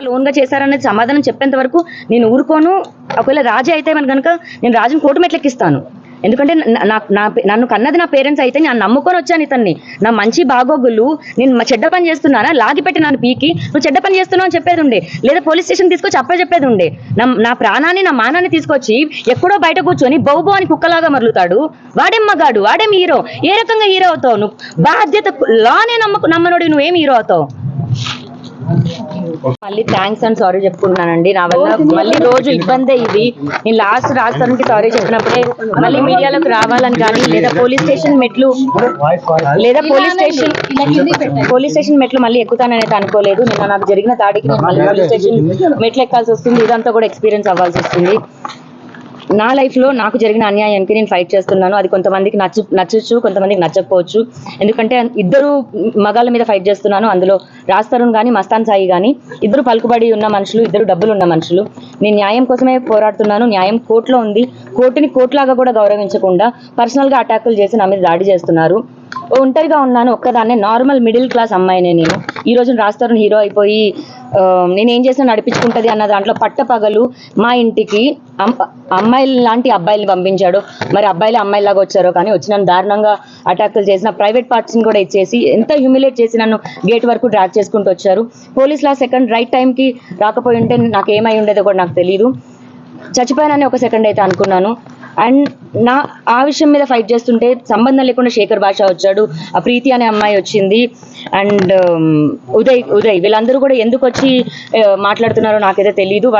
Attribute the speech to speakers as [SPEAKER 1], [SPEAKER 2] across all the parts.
[SPEAKER 1] Loan గా చేశారనేది సమాధానం చెప్పేంత వరకు నేను ఊరుకోను. ఒకవేళ రాజీ అయితే కనుక నేను రాజుని కోర్టు మెట్లెక్కిస్తాను. ఎందుకంటే నన్ను కన్నది నా పేరెంట్స్ అయితే నేను నమ్ముకొని వచ్చాను ఇతన్ని. నా మంచి బాగోగులు నేను చెడ్డ పని చేస్తున్నానా లాగి పెట్టి నన్ను పీకి నువ్వు చెడ్డ పని చేస్తున్నావు అని చెప్పేది ఉండే, లేదా పోలీస్ స్టేషన్ తీసుకొచ్చి చెప్పేది ఉండే. నా ప్రాణాన్ని నా మానాన్ని తీసుకొచ్చి ఎక్కడో బయట కూర్చొని బౌబో అని కుక్కలాగా మరలుతాడు. వాడేం మగాడు, వాడేం హీరో. ఏ రకంగా హీరో అవుతావు నువ్వు? బాధ్యత లానే నమ్మనోడి నువ్వేం హీరో అవుతావు? మళ్ళీ థ్యాంక్స్ అండ్ సారీ చెప్పుకుంటున్నానండి. నా వల్ల మళ్ళీ రోజు ఇబ్బందే ఇది. నేను లాస్ట్ రాజస్థాన్కి సారీ చెప్పినప్పుడే మళ్ళీ మీడియాలోకి రావాలని కానీ, లేదా పోలీస్ స్టేషన్ మెట్లు మళ్ళీ ఎక్కుతానైతే అనుకోలేదు. నిన్న నాకు జరిగిన దాడికి నేను మళ్ళీ పోలీస్ స్టేషన్ మెట్లు ఎక్కాల్సి వస్తుంది. ఇదంతా కూడా ఎక్స్పీరియన్స్ అవ్వాల్సి వస్తుంది. నా లైఫ్లో నాకు జరిగిన అన్యాయానికి నేను ఫైట్ చేస్తున్నాను. అది కొంతమందికి నచ్చచ్చు, కొంతమందికి నచ్చకపోవచ్చు. ఎందుకంటే ఇద్దరు మగాళ్ళ మీద ఫైట్ చేస్తున్నాను. అందులో రాజ్ తరుణ్ కానీ మస్తాన్ సాయి కానీ ఇద్దరు పలుకుబడి ఉన్న మనుషులు, ఇద్దరు డబ్బులు ఉన్న మనుషులు. నేను న్యాయం కోసమే పోరాడుతున్నాను. న్యాయం కోర్టులో ఉంది. కోర్టుని కోర్టులాగా కూడా గౌరవించకుండా పర్సనల్గా అటాకులు చేసి నా మీద దాడి చేస్తున్నారు. ఒంటరిగా ఉన్నాను, ఒక్కదాన్నే. నార్మల్ మిడిల్ క్లాస్ అమ్మాయినే నేను. ఈ రోజు రాజ్ తరుణ్ హీరో అయిపోయి నేనేం చేసినా నడిపించుకుంటుంది అన్న దాంట్లో పట్టపగలు మా ఇంటికి అమ్మాయిలు లాంటి అబ్బాయిల్ని పంపించాడు. మరి అబ్బాయిలు అమ్మాయిలాగా వచ్చారో కానీ వచ్చి నన్ను దారుణంగా అటాకులు చేసిన, ప్రైవేట్ పార్ట్స్ని కూడా ఇచ్చేసి ఎంత హ్యూమిలేట్ చేసి నన్ను గేట్ వరకు డ్రాగ్ చేసుకుంటూ వచ్చారు. పోలీసులు ఆ సెకండ్ రైట్ టైంకి రాకపోయి ఉంటే నాకు ఏమై ఉండేదో కూడా నాకు తెలియదు. చచ్చిపోయానని ఒక సెకండ్ అయితే అనుకున్నాను. అండ్ ఆ విషయం మీద ఫైట్ చేస్తుంటే సంబంధం లేకుండా శేఖర్ భాష వచ్చాడు, ఆ ప్రీతి అనే అమ్మాయి వచ్చింది, అండ్ ఉదయ్ వీళ్ళందరూ కూడా ఎందుకు వచ్చి మాట్లాడుతున్నారో నాకైతే తెలియదు.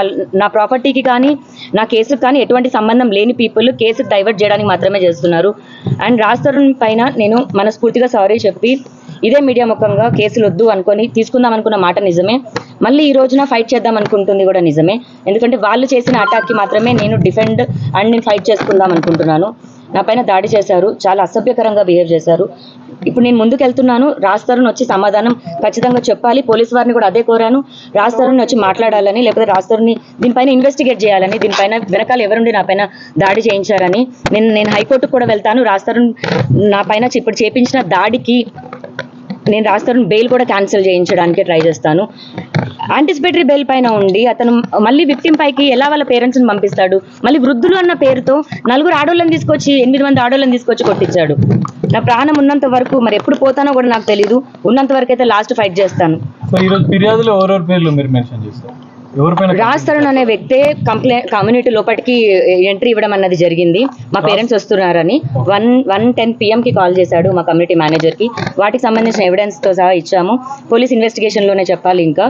[SPEAKER 1] నా ప్రాపర్టీకి కానీ నా కేసుకు కానీ ఎటువంటి సంబంధం లేని పీపుల్ కేసుకు డైవర్ట్ చేయడానికి మాత్రమే చేస్తున్నారు. అండ్ రాజ్ తరుణ్ పైన నేను మనస్ఫూర్తిగా సారీ చెప్పి ఇదే మీడియా ముఖంగా కేసులు వద్దు అనుకొని తీసుకుందాం అనుకున్న మాట నిజమే. మళ్ళీ ఈ రోజున ఫైట్ చేద్దాం అనుకుంటుంది కూడా నిజమే. ఎందుకంటే వాళ్ళు చేసిన అటాక్కి మాత్రమే నేను డిఫెండ్ అండ్ నేను ఫైట్ చేసుకుందాం అనుకుంటున్నాను. నా పైన దాడి చేశారు, చాలా అసభ్యకరంగా బిహేవ్ చేశారు. ఇప్పుడు నేను ముందుకు వెళ్తున్నాను. రాజ్ తరుణ్ వచ్చి సమాధానం ఖచ్చితంగా చెప్పాలి. పోలీస్ వారిని కూడా అదే కోరాను, రాజ్ తరుణ్ వచ్చి మాట్లాడాలని, లేకపోతే రాజ్ తరుణ్ని దీనిపైన ఇన్వెస్టిగేట్ చేయాలని, దీనిపైన వెనకాల ఎవరుండి నా పైన దాడి చేయించారని. నేను హైకోర్టుకు కూడా వెళ్తాను. రాజ్ తరుణ్ నా పైన ఇప్పుడు చేపించిన దాడికి నేను రాజ్ తరుణ్ బెయిల్ కూడా క్యాన్సిల్ చేయించడానికి ట్రై చేస్తాను. యాంటిసిపేటరీ బెయిల్ పైన ఉండి అతను మళ్ళీ విక్టిమ్ పైకి ఎలా వాళ్ళ పేరెంట్స్ని పంపిస్తాడు? మళ్ళీ వృద్ధులు అన్న పేరుతో 4 ఆడోళ్ళని తీసుకొచ్చి 8 మంది ఆడోళ్ళని తీసుకొచ్చి కొట్టించాడు. నా ప్రాణం ఉన్నంత వరకు, మరి ఎప్పుడు పోతానో కూడా నాకు తెలీదు. ఉన్నంత వరకు అయితే లాస్ట్ ఫైట్ చేస్తాను. రాజ్ తరుణ్ అనే వ్యక్తే కమ్యూనిటీ లోపలికి ఎంట్రీ ఇవ్వడం అన్నది జరిగింది. మా పేరెంట్స్ వస్తున్నారని 1:10 PM కాల్ చేశాడు మా కమ్యూనిటీ మేనేజర్కి. వాటికి సంబంధించిన ఎవిడెన్స్తో సహా ఇచ్చాము. పోలీస్ ఇన్వెస్టిగేషన్లోనే చెప్పాలి. ఇంకా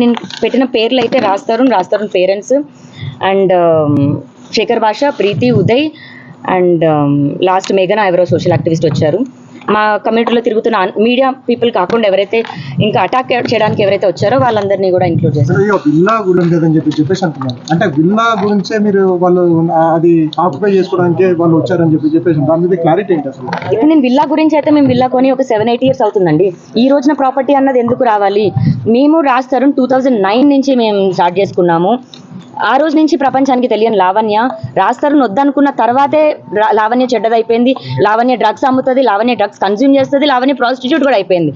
[SPEAKER 1] నేను పెట్టిన పేర్లు అయితే రాజ్ తరుణ్ పేరెంట్స్ అండ్ శేఖర్ భాష, ప్రీతి, ఉదయ్ అండ్ లాస్ట్ మేఘన ఎవరో సోషల్ యాక్టివిస్ట్ వచ్చారు. మా కమ్యూనిటీలో తిరుగుతున్న మీడియా పీపుల్ కాకుండా ఎవరైతే ఇంకా అటాక్ చేయడానికి ఎవరైతే వచ్చారో వాళ్ళందరినీ కూడా ఇంక్లూడ్ చేస్తారు.
[SPEAKER 2] విల్లా గురించి చెప్పేసి అంటున్నారు. అంటే విల్లా గురించే మీరు వాళ్ళు అది ఆక్యుపై చేసుకోవడానికి వాళ్ళు వచ్చారని చెప్పేసి దాని మీద క్లారిటీ ఏంటి అసలు?
[SPEAKER 1] ఇప్పుడు నేను విల్లా గురించి అయితే మేము విల్లా కొని ఒక 7-8 years అవుతుందండి. ఈ రోజున ప్రాపర్టీ అన్నది ఎందుకు రావాలి? మేము రాజ్ తరుణ్ 2009 నుంచి మేము స్టార్ట్ చేసుకున్నాము. ఆ రోజు నుంచి ప్రపంచానికి తెలియని లావణ్య రాజ్ తరుణ్ వద్దనుకున్న తర్వాతే లావణ్య చెడ్డదైపోయింది. లావణ్య డ్రగ్స్ అమ్ముతుంది, లావణ్య డ్రగ్స్ కన్జ్యూమ్ చేస్తుంది, లావణ్య ప్రాస్టిట్యూట్ కూడా అయిపోయింది.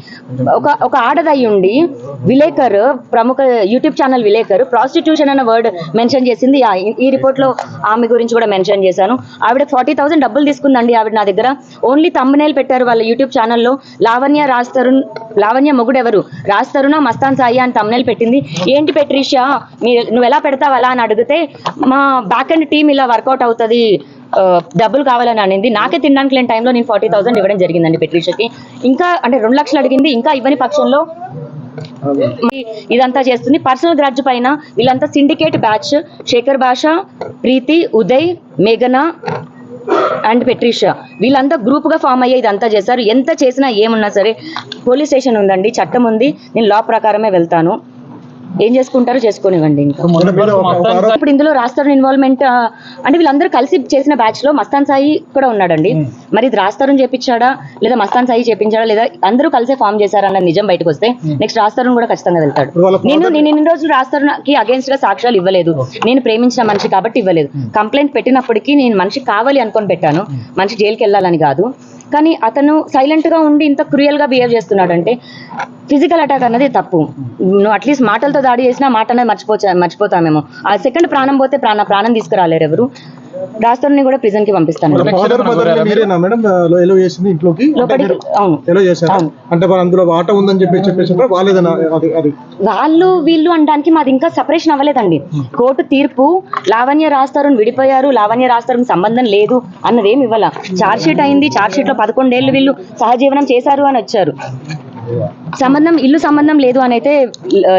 [SPEAKER 1] ఒక ఆడదై ఉండి విలేకర్, ప్రముఖ యూట్యూబ్ ఛానల్ విలేకర్ ప్రాస్టిట్యూషన్ అన్న వర్డ్ మెన్షన్ చేసింది. ఈ రిపోర్ట్లో ఆమె గురించి కూడా మెన్షన్ చేశాను. ఆవిడ 40,000 డబ్బులు తీసుకుందండి. ఆవిడ నా దగ్గర ఓన్లీ థంబ్నెయిల్ పెట్టారు వాళ్ళ యూట్యూబ్ ఛానల్లో. లావణ్య మొగుడు ఎవరు, రాజ్ తరుణ్ మస్తాన్ సాయి అని థంబ్నెయిల్ పెట్టింది. ఏంటి పెట్రిషియా నువ్వు ఎలా పెడతావు అలా అని అడిగితే మా బ్యాక్ అండ్ టీమ్ ఇలా వర్కౌట్ అవుతుంది, డబ్బులు కావాలని అనింది. నాకే తినడానికి లేని టైంలో నేను 40,000 ఇవ్వడం జరిగిందండి పెట్రిషాకి. ఇంకా అంటే 2 లక్షలు అడిగింది. ఇంకా ఇవ్వని పక్షంలో ఇదంతా చేస్తుంది. పర్సనల్ గ్రాడ్జ్ పైన వీళ్ళంతా సిండికేట్ బ్యాచ్. శేఖర్ భాష, ప్రీతి, ఉదయ్, మేఘన అండ్ పెట్రిషా వీళ్ళంతా గ్రూప్గా ఫామ్ అయ్యే ఇదంతా చేశారు. ఎంత చేసినా ఏమున్నా సరే పోలీస్ స్టేషన్ ఉందండి, చట్టం ఉంది. నేను లా ప్రకారమే వెళ్తాను. ఏం చేసుకుంటారో చేసుకోనివ్వండి. ఇప్పుడు ఇందులో రాజ్ తరుణ్ ఇన్వాల్వ్మెంట్ అంటే వీళ్ళందరూ కలిసి చేసిన బ్యాచ్ లో మస్తాన్ సాయి కూడా ఉన్నాడండి. మరి ఇది రాజ్ తరుణ్ చేపించాడా లేదా మస్తాన్ సాయి చేపించాడా లేదా అందరూ కలిసే ఫామ్ చేశారా అన్న నిజం బయటకు వస్తే నెక్స్ట్ రాజ్ తరుణ్ కూడా ఖచ్చితంగా వెళ్తాడు. నేను ఇన్ని రోజులు రాజ్ తరుణ్ కి అగేన్స్ట్ గా సాక్ష్యాలు ఇవ్వలేదు. నేను ప్రేమించిన మనిషి కాబట్టి ఇవ్వలేదు. కంప్లైంట్ పెట్టినప్పటికీ నేను మనిషి కావాలి అనుకొని పెట్టాను, మనిషి జైలుకి వెళ్ళాలని కాదు. కానీ అతను సైలెంట్ గా ఉండి ఇంత క్రూయల్ గా బిహేవ్ చేస్తున్నాడు అంటే ఫిజికల్ అటాక్ అన్నది తప్పు. నువ్వు అట్లీస్ట్ మాటలతో దాడి చేసినా మాట అనేది మర్చిపోతామేమో. ఆ సెకండ్ ప్రాణం పోతే ప్రాణం తీసుకురాలేరు ఎవరు. రాస్తారుని కూడా ప్రిజన్ కి పంపిస్తాను.
[SPEAKER 2] అందులో ఆట ఉందని చెప్పేసి
[SPEAKER 1] వాళ్ళు వీళ్ళు అనడానికి మాది ఇంకా సెపరేషన్ అవ్వలేదండి. కోర్టు తీర్పు లావణ్య రాస్తారుని విడిపోయారు, లావణ్య రాస్తారుని సంబంధం లేదు అన్నదేం ఇవ్వాల. ఛార్జ్ షీట్ అయింది, ఛార్జ్ షీట్ లో 11 ఏళ్ళు వీళ్ళు సహజీవనం చేశారు అని వచ్చారు. ఇల్లు సంబంధం లేదు అని అయితే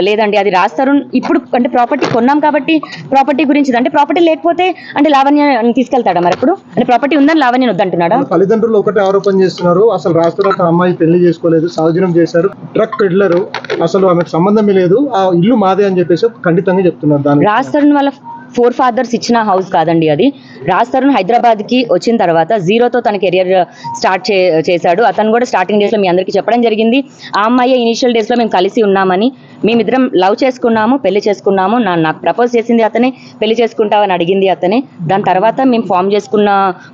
[SPEAKER 1] లేదండి. అది రాస్తారు. ఇప్పుడు అంటే ప్రాపర్టీ కొన్నాం కాబట్టి ప్రాపర్టీ గురించి, అంటే ప్రాపర్టీ లేకపోతే అంటే లావణ్య తీసుకెళ్తాడా మరి? ఇప్పుడు అంటే ప్రాపర్టీ ఉందని లావణ్య వద్దంటున్నాడా?
[SPEAKER 2] తల్లిదండ్రులు ఒకటే ఆరోపణ చేస్తున్నారు, అసలు రాస్తారు అమ్మాయి పెళ్లి చేసుకోలేదు, సహజీవనం చేశారు, ట్రక్ పెడ్లరు, అసలు ఆమెకు సంబంధమే లేదు, ఆ ఇల్లు మాదే అని చెప్పేసి ఖండితంగా చెప్తున్నారు. దాని
[SPEAKER 1] రాస్తారు వాళ్ళ 4 fathers ఇచ్చిన హౌస్ కాదండి అది. రాజ్ తరుణ్ హైదరాబాద్ కి వచ్చిన తర్వాత జీరోతో తన కెరియర్ స్టార్ట్ చేశాడు. అతను కూడా స్టార్టింగ్ డేస్ లో మీ అందరికీ చెప్పడం జరిగింది. ఆ అమ్మాయి ఇనిషియల్ డేస్ లో మేము కలిసి ఉన్నామని, మేమిద్దరం లవ్ చేసుకున్నాము, పెళ్లి చేసుకున్నాము. నాకు ప్రపోజ్ చేసింది అతనే, పెళ్లి చేసుకుంటావని అడిగింది అతనే. దాని తర్వాత మేము ఫామ్ చేసుకున్న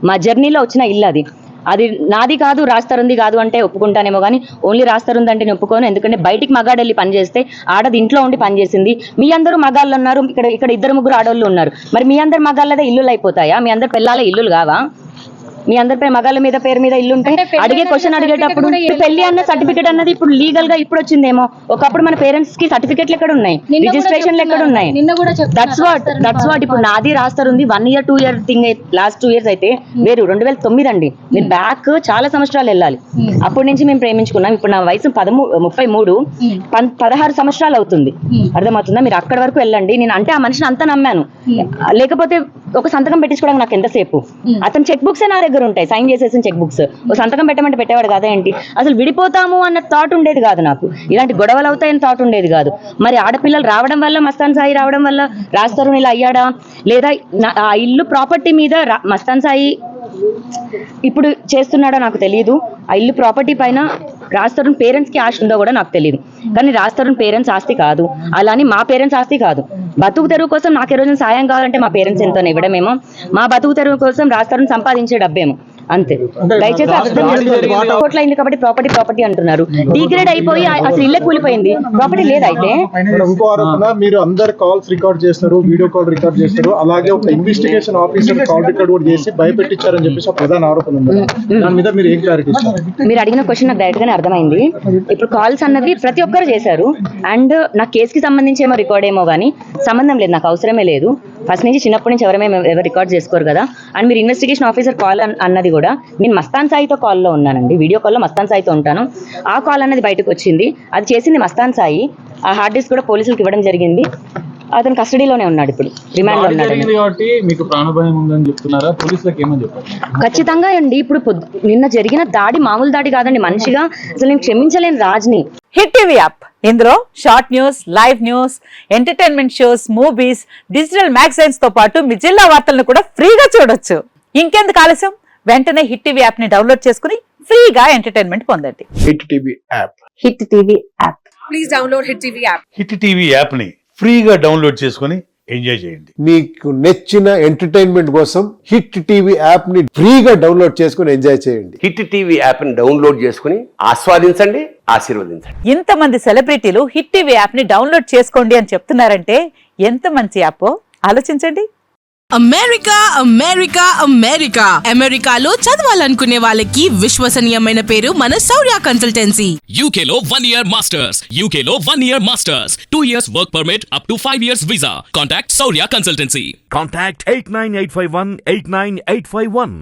[SPEAKER 1] మా జర్నీలో వచ్చిన ఇల్లు అది. అది నాది కాదు, రాస్తారుంది కాదు అంటే ఒప్పుకుంటానేమో, కానీ ఓన్లీ రాస్తారుంది అంటే నేను ఒప్పుకోను. ఎందుకంటే బయటికి మగాడెళ్ళి పని చేస్తే ఆడది ఇంట్లో ఉండి పని చేసింది. మీ అందరూ మగాళ్ళు ఉన్నారు, ఇక్కడ 2-3 ఆడోళ్ళు ఉన్నారు. మరి మీ అందరు మగాళ్ళదే ఇల్లులు అయిపోతాయా? మీ అందరు పిల్లల ఇల్లులు కావా? మీ అందరి మగాళ్ళ మీద పేరు మీద ఇల్లు ఉంటే అడిగే క్వశ్చన్ అడిగేటప్పుడు పెళ్లి అన్న సర్టిఫికేట్ అన్నది ఇప్పుడు లీగల్ గా ఇప్పుడు వచ్చిందేమో. ఒకప్పుడు మన పేరెంట్స్ కి సర్టిఫికేట్లు ఎక్కడ ఉన్నాయి, రిజిస్ట్రేషన్లు ఎక్కడ ఉన్నాయి? దట్స్ వాట్ ఇప్పుడు నాది రాస్తారుంది 1 year 2 year thing. Last 2 years అయితే వేరు. 2009 అండి. మీరు బ్యాక్ చాలా సంవత్సరాలు వెళ్ళాలి. అప్పటి నుంచి మేము ప్రేమించుకున్నాం. ఇప్పుడు నా వయసు 33, 16 సంవత్సరాలు అవుతుంది. అర్థమవుతుందా? మీరు అక్కడి వరకు వెళ్ళండి. నేను అంటే ఆ మనిషిని అంతా నమ్మాను. లేకపోతే ఒక సంతకం పెట్టించుకోవడానికి నాకు ఎంతసేపు? అతను చెక్ బుక్స్ నా దగ్గర ఉంటాయి, సైన్ చేసేసిన చెక్ బుక్స్. ఒక సంతకం పెట్టమంటే పెట్టేవాడు కాదా ఏంటి? అసలు విడిపోతాము అన్న థాట్ ఉండేది కాదు నాకు. ఇలాంటి గొడవలు అవుతాయని థాట్ ఉండేది కాదు. మరి ఆడపిల్లలు రావడం వల్ల, మస్తాన్ సాయి రావడం వల్ల రాస్తారు ఇలా అయ్యాడా? లేదా ఆ ఇల్లు ప్రాపర్టీ మీద మస్తాన్ సాయి ఇప్పుడు చేస్తున్నాడో నాకు తెలియదు. ఆ ఇల్లు ప్రాపర్టీ పైన రాజ్ పేరెంట్స్ కి ఆశ ఉందో కూడా నాకు తెలియదు. కానీ రాజ్ పేరెంట్స్ ఆస్తి కాదు, అలాని మా పేరెంట్స్ ఆస్తి కాదు. బతుకు తెరువు కోసం నాకు ఈ రోజున సాయం కావాలంటే మా పేరెంట్స్ ఎంతో ఇవ్వడమేమో, మా బతుకు తెరువు కోసం రాజ్ సంపాదించే డబ్బేమో, అంతే. దయచేసి అర్థం చేసుకోండి. కోట్ల అయింది కాబట్టి ప్రాపర్టీ అంటున్నారు. డిగ్రేడ్ అయిపోయి అసలు ఇల్లే కూలిపోయింది, ప్రాపర్టీ లేదైతే.
[SPEAKER 2] ఇంకో ఆరోపణ, మీరు అందరు కాల్స్ రికార్డ్ చేస్తారు, వీడియో కాల్ రికార్డ్ చేస్తారు, అలాగే ఒక ఇన్వెస్టిగేషన్ ఆఫీసర్ కాల్ రికార్డ్ కూడా చేసి భయపెట్టించారని చెప్పేసి ఒక ప్రధాన ఆరోపణ ఉంది. దాని మీద మీరు ఏం క్లారిటీ ఇస్తారు?
[SPEAKER 1] మీరు అడిగిన క్వశ్చన్ నాకు డైరెక్ట్ గానే అర్థమైంది. ఇప్పుడు కాల్స్ అన్నది ప్రతి ఒక్కరు చేశారు. అండ్ నా కేసుకి సంబంధించి ఏమో రికార్డ్ ఏమో కానీ సంబంధం లేదు, నాకు అవసరమే లేదు. ఫస్ట్ నుంచి చిన్నప్పటి నుంచి ఎవరు రికార్డ్ చేసుకోరు కదా. అండ్ మీరు ఇన్వెస్టిగేషన్ ఆఫీసర్ కాల్ అన్నది కూడా నేను మస్తాన్ సాయితో కాల్లో ఉన్నానండి. వీడియో కాల్లో మస్తాన్ సాయితో ఉంటాను. ఆ కాల్ అన్నది బయటకు వచ్చింది. అది చేసింది మస్తాన్ సాయి. ఆ హార్డ్ డిస్క్ కూడా పోలీసులకు ఇవ్వడం జరిగింది. అతను కస్టడీలోనే ఉన్నాడు, ఇప్పుడు రిమాండ్ లో ఉన్నాడు. ఖచ్చితంగా అండి. ఇప్పుడు నిన్న జరిగిన దాడి మామూలు దాడి కాదండి. మనిషిగా అసలు నేను క్షమించలేను రాజ్ని.
[SPEAKER 3] హిట్ టీవీ యాప్, ఇందులో short news, live news, entertainment shows, movies, digital magazines తో పాటు మీ జిల్లా వార్తలను కూడా ఫ్రీగా చూడొచ్చు. ఇంకెందుకు ఆలస్యం? వెంటనే హిట్ టీవీ యాప్ ని డౌన్లోడ్ చేసుకుని ఫ్రీగా ఎంటర్టైన్మెంట్ పొందండి.
[SPEAKER 2] Hit TV app.
[SPEAKER 3] Hit TV app.
[SPEAKER 4] Please download hit TV app.
[SPEAKER 5] Hit TV app ని ఫ్రీగా డౌన్లోడ్ చేసుకుని ఎంజాయ్ చేయండి.
[SPEAKER 6] మీకు నచ్చిన ఎంటర్టైన్మెంట్ కోసం హిట్ టీవీ యాప్ ని ఫ్రీగా డౌన్లోడ్ చేసుకుని ఎంజాయ్ చేయండి.
[SPEAKER 7] హిట్ టీవీ యాప్ ని డౌన్లోడ్ చేసుకుని ఆస్వాదించండి, ఆశీర్వదించండి.
[SPEAKER 3] ఇంతమంది సెలబ్రిటీలు హిట్ టీవీ యాప్ ని డౌన్లోడ్ చేసుకోండి అని చెప్తున్నారంటే ఎంత మంచి యాప్ ఆలోచించండి.
[SPEAKER 4] అమెరికా అమెరికా అమెరికా అమెరికాలో చదవాలనుకునే వాళ్ళకి విశ్వసనీయమైన పేరు మన శౌర్య కన్సల్టెన్సీ.
[SPEAKER 8] UK లో 1 year masters. UK లో 1 year masters. 2 years work permit up to 5 years visa. Contact Saurya Consultancy.
[SPEAKER 9] Contact 89851 89851.